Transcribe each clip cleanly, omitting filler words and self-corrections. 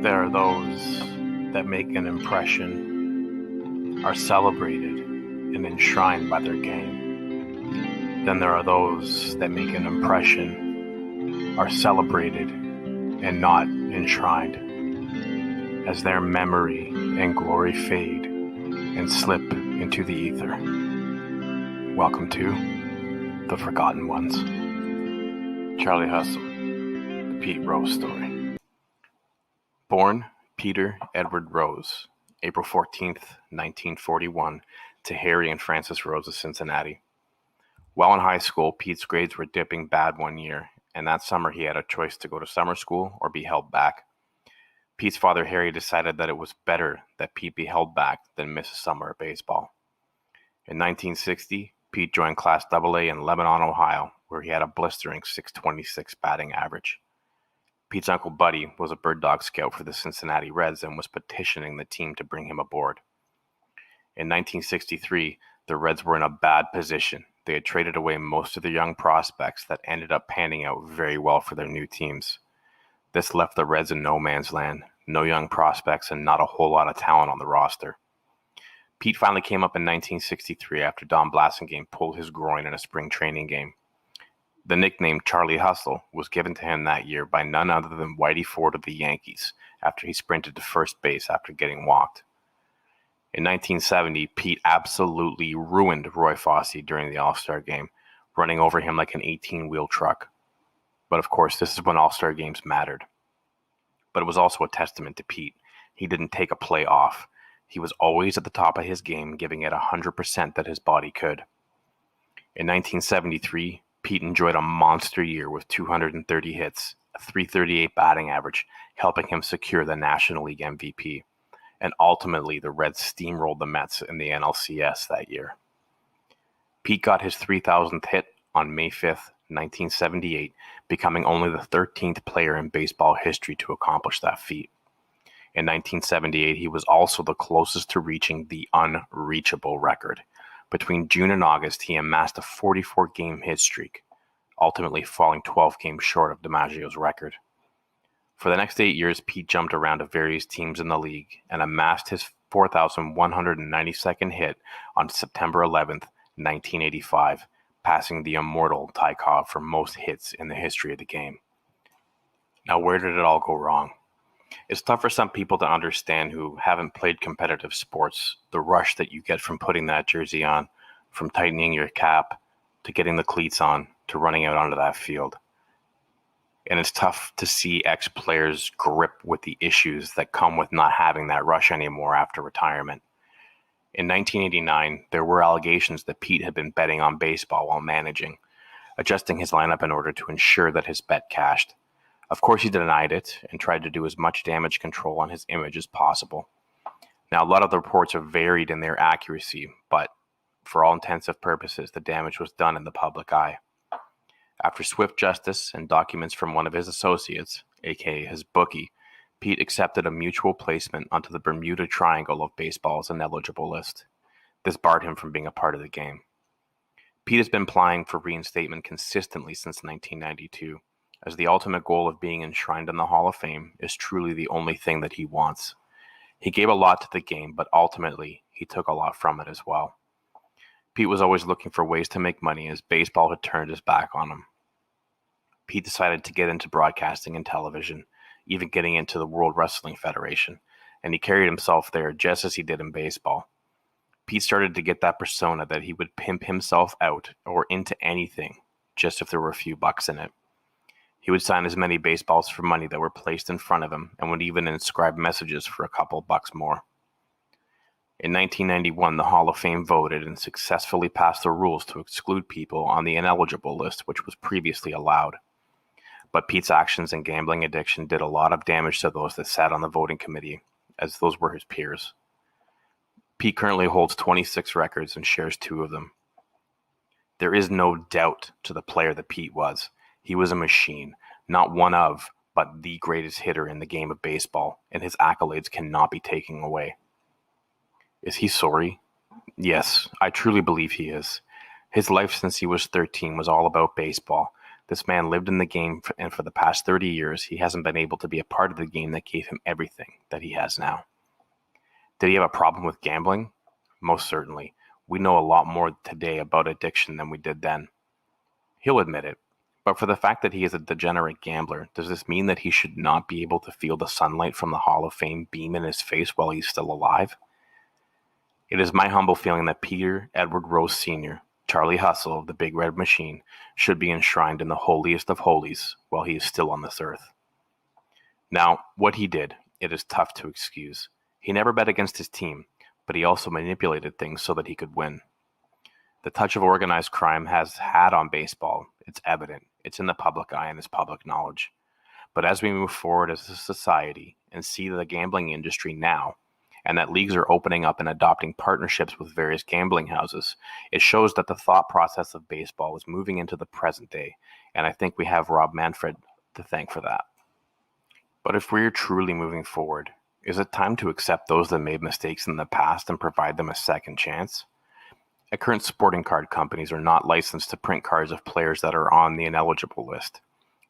There are those that make an impression, are celebrated and enshrined by their game. Then there are those that make an impression, are celebrated and not enshrined, as their memory and glory fade and slip into the ether. Welcome to The Forgotten Ones. Charlie Hustle, The Pete Rose Story. Born Peter Edward Rose, April 14th, 1941, to Harry and Frances Rose of Cincinnati. While in high school, Pete's grades were dipping bad one year, and that summer he had a choice to go to summer school or be held back. Pete's father, Harry, decided that it was better that Pete be held back than miss a summer of baseball. In 1960, Pete joined Class AA in Lebanon, Ohio, where he had a blistering .626 batting average. Pete's uncle Buddy was a bird dog scout for the Cincinnati Reds and was petitioning the team to bring him aboard. In 1963, the Reds were in a bad position. They had traded away most of their young prospects that ended up panning out very well for their new teams. This left the Reds in no man's land, no young prospects, and not a whole lot of talent on the roster. Pete finally came up in 1963 after Don Blasingame pulled his groin in a spring training game. The nickname Charlie Hustle was given to him that year by none other than Whitey Ford of the Yankees after he sprinted to first base after getting walked. In 1970, Pete absolutely ruined Roy Fossey during the All-Star game, running over him like an 18-wheel truck. But of course, this is when All-Star games mattered. But it was also a testament to Pete. He didn't take a play off. He was always at the top of his game, giving it 100% that his body could. In 1973, Pete enjoyed a monster year with 230 hits, a .338 batting average, helping him secure the National League MVP. And ultimately, the Reds steamrolled the Mets in the NLCS that year. Pete got his 3,000th hit on May 5th, 1978, becoming only the 13th player in baseball history to accomplish that feat. In 1978, he was also the closest to reaching the unreachable record. Between June and August, he amassed a 44-game hit streak, ultimately falling 12 games short of DiMaggio's record. For the next 8 years, Pete jumped around to various teams in the league and amassed his 4,192nd hit on September 11th, 1985, passing the immortal Ty Cobb for most hits in the history of the game. Now, where did it all go wrong? It's tough for some people to understand who haven't played competitive sports, the rush that you get from putting that jersey on, from tightening your cap, to getting the cleats on, to running out onto that field. And it's tough to see ex-players grip with the issues that come with not having that rush anymore after retirement. In 1989, there were allegations that Pete had been betting on baseball while managing, adjusting his lineup in order to ensure that his bet cashed. Of course, he denied it and tried to do as much damage control on his image as possible. Now, a lot of the reports are varied in their accuracy, but for all intensive purposes, the damage was done in the public eye. After swift justice and documents from one of his associates, aka his bookie, Pete accepted a mutual placement onto the Bermuda Triangle of baseball's ineligible list. This barred him from being a part of the game. Pete has been applying for reinstatement consistently since 1992, as the ultimate goal of being enshrined in the Hall of Fame is truly the only thing that he wants. He gave a lot to the game, but ultimately, he took a lot from it as well. Pete was always looking for ways to make money as baseball had turned his back on him. Pete decided to get into broadcasting and television, even getting into the World Wrestling Federation, and he carried himself there just as he did in baseball. Pete started to get that persona that he would pimp himself out or into anything, just if there were a few bucks in it. He would sign as many baseballs for money that were placed in front of him and would even inscribe messages for a couple bucks more. In 1991, the Hall of Fame voted and successfully passed the rules to exclude people on the ineligible list, which was previously allowed. But Pete's actions and gambling addiction did a lot of damage to those that sat on the voting committee, as those were his peers. Pete currently holds 26 records and shares 2 of them. There is no doubt to the player that Pete was. He was a machine, not one of, but the greatest hitter in the game of baseball, and his accolades cannot be taken away. Is he sorry? Yes, I truly believe he is. His life since he was 13 was all about baseball, This man lived in the game, and for the past 30 years, he hasn't been able to be a part of the game that gave him everything that he has now. Did he have a problem with gambling? Most certainly. We know a lot more today about addiction than we did then. He'll admit it. But for the fact that he is a degenerate gambler, does this mean that he should not be able to feel the sunlight from the Hall of Fame beam in his face while he's still alive? It is my humble feeling that Peter Edward Rose Sr., Charlie Hustle of the Big Red Machine, should be enshrined in the holiest of holies while he is still on this earth. Now, what he did, it is tough to excuse. He never bet against his team, but he also manipulated things so that he could win. The touch of organized crime has had on baseball. It's evident. It's in the public eye and is public knowledge. But as we move forward as a society and see the gambling industry now, and that leagues are opening up and adopting partnerships with various gambling houses, it shows that the thought process of baseball is moving into the present day, and I think we have Rob Manfred to thank for that. But if we're truly moving forward, is it time to accept those that made mistakes in the past and provide them a second chance? Current sporting card companies are not licensed to print cards of players that are on the ineligible list.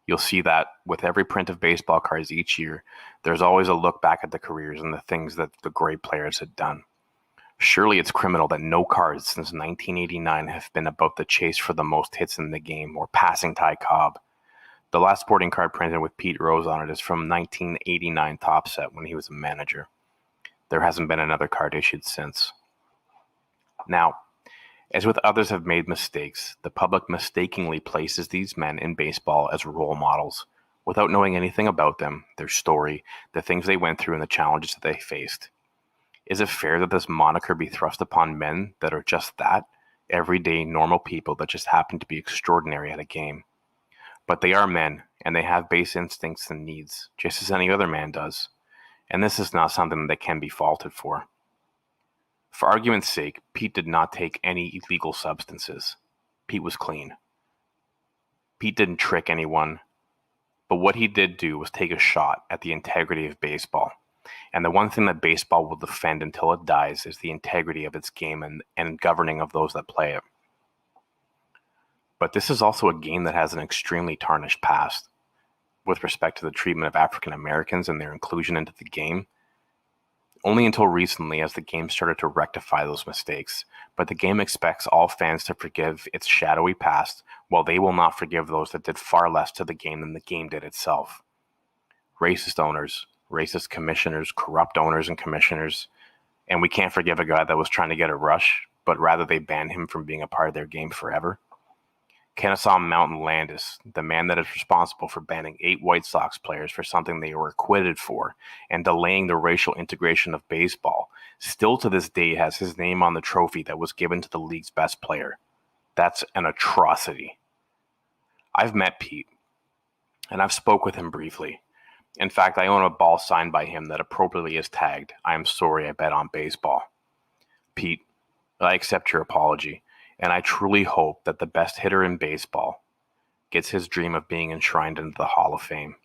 You'll see that with every print of baseball cards each year, there's always a look back at the careers and the things that the great players had done. Surely it's criminal that no cards since 1989 have been about the chase for the most hits in the game or passing Ty Cobb. The last sporting card printed with Pete Rose on it is from 1989 Top Set when he was a manager. There hasn't been another card issued since. Now, as with others have made mistakes, the public mistakenly places these men in baseball as role models without knowing anything about them, their story, the things they went through, and the challenges that they faced. Is it fair that this moniker be thrust upon men that are just that, everyday normal people that just happen to be extraordinary at a game? But they are men, and they have base instincts and needs, just as any other man does. And this is not something that can be faulted for. For argument's sake, Pete did not take any illegal substances. Pete was clean. Pete didn't trick anyone, but what he did do was take a shot at the integrity of baseball. And the one thing that baseball will defend until it dies is the integrity of its game and governing of those that play it. But this is also a game that has an extremely tarnished past with respect to the treatment of African Americans and their inclusion into the game. Only until recently has the game started to rectify those mistakes, but the game expects all fans to forgive its shadowy past, while they will not forgive those that did far less to the game than the game did itself. Racist owners, racist commissioners, corrupt owners and commissioners, and we can't forgive a guy that was trying to get a rush, but rather they banned him from being a part of their game forever. Kennesaw Mountain Landis, the man that is responsible for banning 8 White Sox players for something they were acquitted for and delaying the racial integration of baseball, still to this day has his name on the trophy that was given to the league's best player. That's an atrocity. I've met Pete, and I've spoke with him briefly. In fact, I own a ball signed by him that appropriately is tagged, "I am sorry I bet on baseball." Pete, I accept your apology. And I truly hope that the best hitter in baseball gets his dream of being enshrined into the Hall of Fame.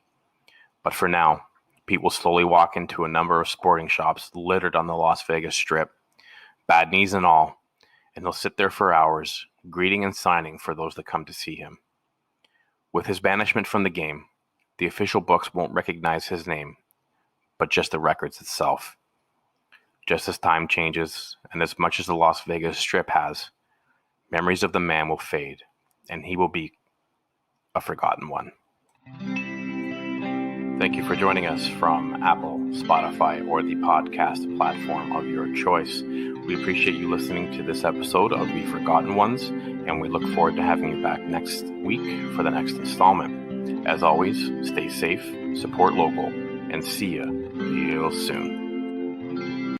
But for now, Pete will slowly walk into a number of sporting shops littered on the Las Vegas Strip, bad knees and all, and he'll sit there for hours, greeting and signing for those that come to see him. With his banishment from the game, the official books won't recognize his name, but just the records itself. Just as time changes, and as much as the Las Vegas Strip has, memories of the man will fade, and he will be a forgotten one. Thank you for joining us from Apple, Spotify, or the podcast platform of your choice. We appreciate you listening to this episode of The Forgotten Ones, and we look forward to having you back next week for the next installment. As always, stay safe, support local, and see you real soon.